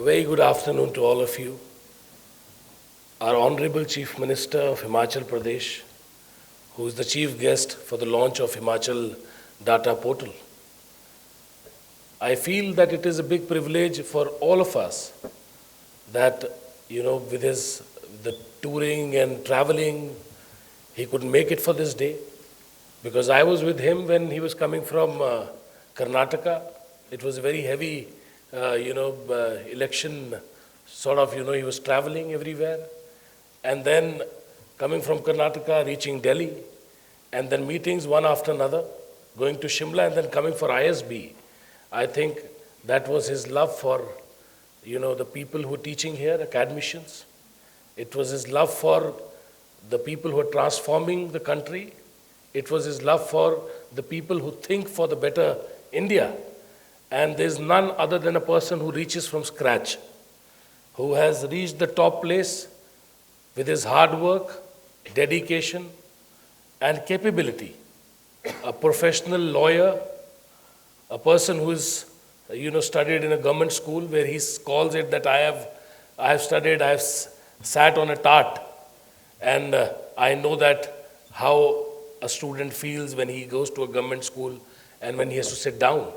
very good afternoon to all of you. Our Honorable Chief Minister of Himachal Pradesh, who is the chief guest for the launch of Himachal Data Portal. I feel that it is a big privilege for all of us that, with the touring and traveling, he could make it for this day. Because I was with him when he was coming from Karnataka. It was a very heavy, election sort of, he was traveling everywhere. And then coming from Karnataka, reaching Delhi, and then meetings one after another, going to Shimla and then coming for ISB. I think that was his love for, the people who are teaching here, academicians. It was his love for the people who are transforming the country. It was his love for the people who think for the better India. And there's none other than a person who reaches from scratch, who has reached the top place with his hard work, dedication, and capability. A professional lawyer, a person who is, studied in a government school where he calls it that I have studied, I have sat on a tart, and I know that how a student feels when he goes to a government school and when he has to sit down,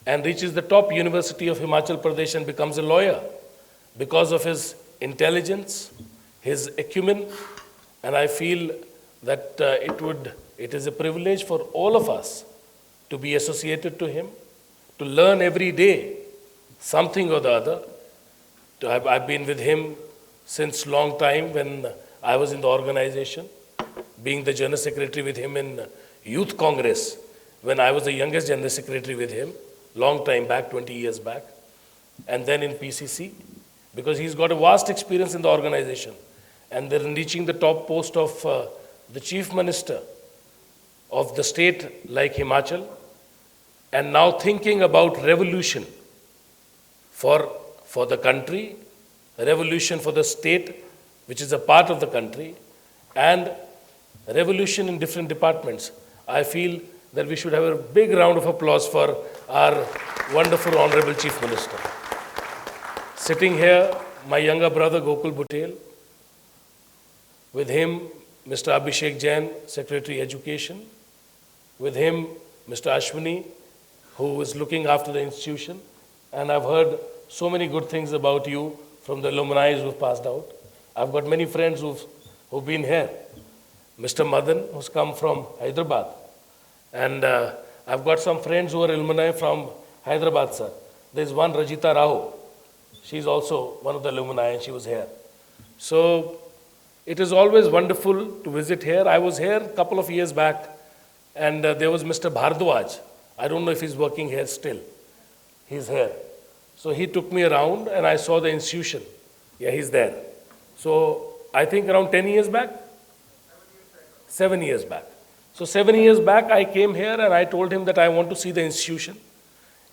and reaches the top university of Himachal Pradesh and becomes a lawyer because of his intelligence, his acumen. And I feel that it is a privilege for all of us to be associated to him, to learn every day something or the other. I've been with him since long time when I was in the organization, being the General Secretary with him in Youth Congress, when I was the youngest General Secretary with him, long time back, 20 years back, and then in PCC, because he's got a vast experience in the organization. And then reaching the top post of the Chief Minister of the state like Himachal, and now thinking about revolution for the country, a revolution for the state, which is a part of the country, and revolution in different departments. I feel that we should have a big round of applause for our wonderful Honorable Chief Minister. Sitting here, my younger brother Gokul Butel, with him Mr. Abhishek Jain, Secretary Education, with him Mr. Ashwini, who is looking after the institution, and I've heard so many good things about you from the alumni who've passed out. I've got many friends who've been here. Mr. Madan, who's come from Hyderabad. And I've got some friends who are alumni from Hyderabad, sir. There's one, Rajita Rao. She's also one of the alumni, and she was here. So it is always wonderful to visit here. I was here a couple of years back, and there was Mr. Bhardwaj. I don't know if he's working here still. He's here. So he took me around, and I saw the institution. Yeah, he's there. So I think around 10 years back? 7 years back. So 7 years back, I came here and I told him that I want to see the institution.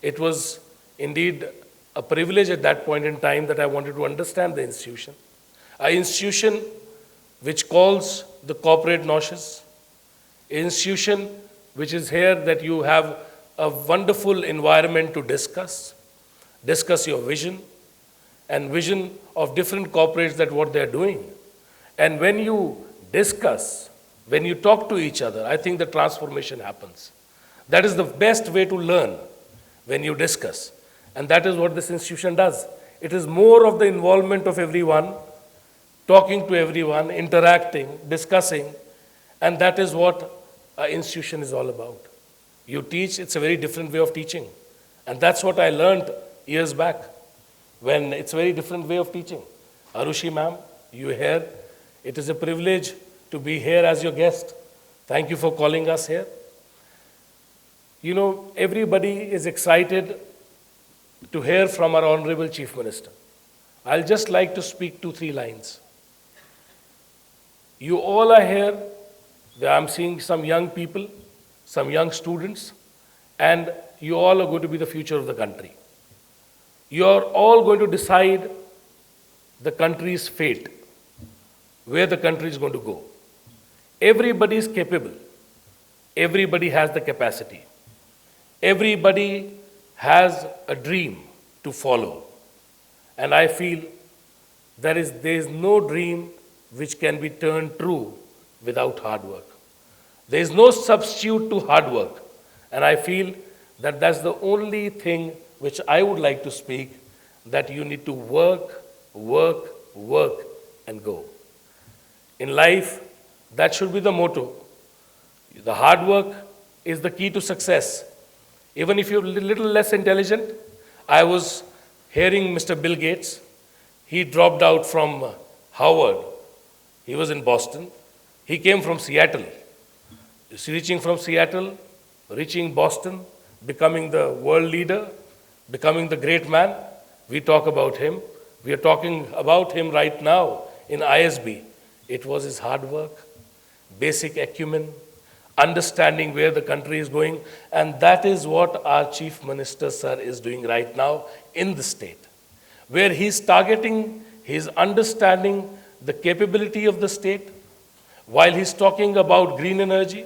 It was indeed a privilege at that point in time that I wanted to understand the institution. An institution which calls the corporate nauseous. An institution which is here that you have a wonderful environment to discuss your vision, and vision of different corporates that what they're doing. And when you discuss, when you talk to each other, I think the transformation happens. That is the best way to learn, when you discuss. And that is what this institution does. It is more of the involvement of everyone, talking to everyone, interacting, discussing, and that is what an institution is all about. You teach, it's a very different way of teaching. And that's what I learned years back, when it's a very different way of teaching. Arushi ma'am, you here. It is a privilege to be here as your guest. Thank you for calling us here. Everybody is excited to hear from our Honorable Chief Minister. I'll just like to speak 2-3 lines. You all are here. I'm seeing some young people, some young students, and you all are going to be the future of the country. You are all going to decide the country's fate, where the country is going to go. Everybody is capable. Everybody has the capacity. Everybody has a dream to follow. And I feel there is no dream which can be turned true without hard work. There is no substitute to hard work. And I feel that that's the only thing which I would like to speak, that you need to work, work, work, and go. In life, that should be the motto. The hard work is the key to success. Even if you're a little less intelligent, I was hearing Mr. Bill Gates. He dropped out from Harvard. He was in Boston. He came from Seattle. Reaching from Seattle, reaching Boston, becoming the world leader, becoming the great man. We talk about him. We are talking about him right now in ISB. It was his hard work, basic acumen, understanding where the country is going, and that is what our Chief Minister, sir, is doing right now in the state, where he's targeting, he's understanding the capability of the state. While he's talking about green energy,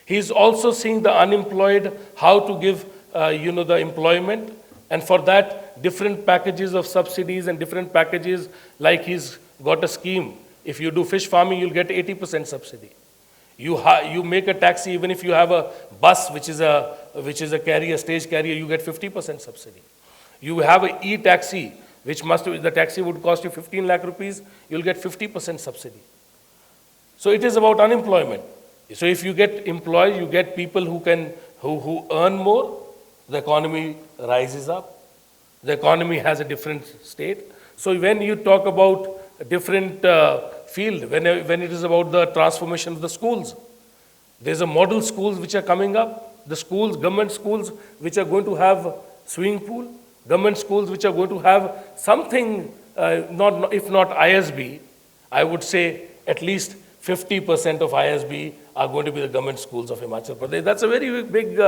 he's also seeing the unemployed, how to give the employment, and for that, different packages of subsidies and different packages, like he's got a scheme. If you do fish farming, you'll get 80% subsidy. You make a taxi, even if you have a bus, which is a carrier, stage carrier, you get 50% subsidy. You have an e-taxi, the taxi would cost you 15 lakh rupees, you'll get 50% subsidy. So it is about unemployment. So if you get employees, you get people who earn more, the economy rises up. The economy has a different state. So when you talk about a different field, when it is about the transformation of the schools, there's a model schools which are coming up, the schools, government schools, which are going to have swimming pool, government schools which are going to have something, if not ISB, I would say at least 50% of ISB are going to be the government schools of Himachal Pradesh. That's a very big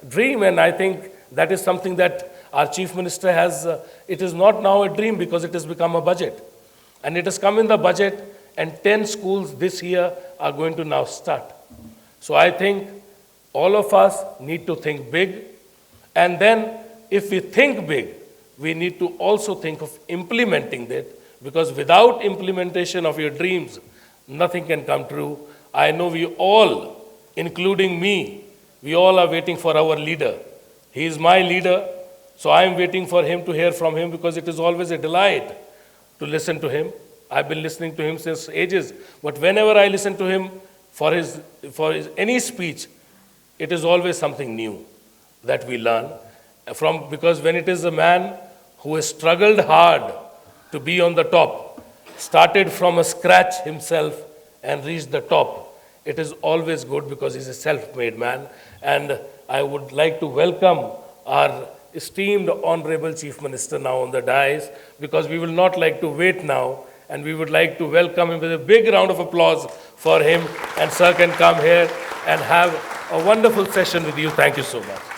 dream, and I think that is something that our Chief Minister has. It is not now a dream because it has become a budget. And it has come in the budget, and 10 schools this year are going to now start. So I think all of us need to think big, and then if we think big, we need to also think of implementing it, because without implementation of your dreams, nothing can come true. I know we all, including me, we all are waiting for our leader. He is my leader, so I am waiting for him to hear from him, because it is always a delight to listen to him. I've been listening to him since ages, but whenever I listen to him for his any speech, it is always something new that we learn from, because when it is a man who has struggled hard to be on the top, started from a scratch himself and reached the top, it is always good, because he's a self-made man. And I would like to welcome our esteemed Honorable Chief Minister now on the dais, because we will not like to wait now, and we would like to welcome him with a big round of applause for him, and sir can come here and have a wonderful session with you. Thank you so much.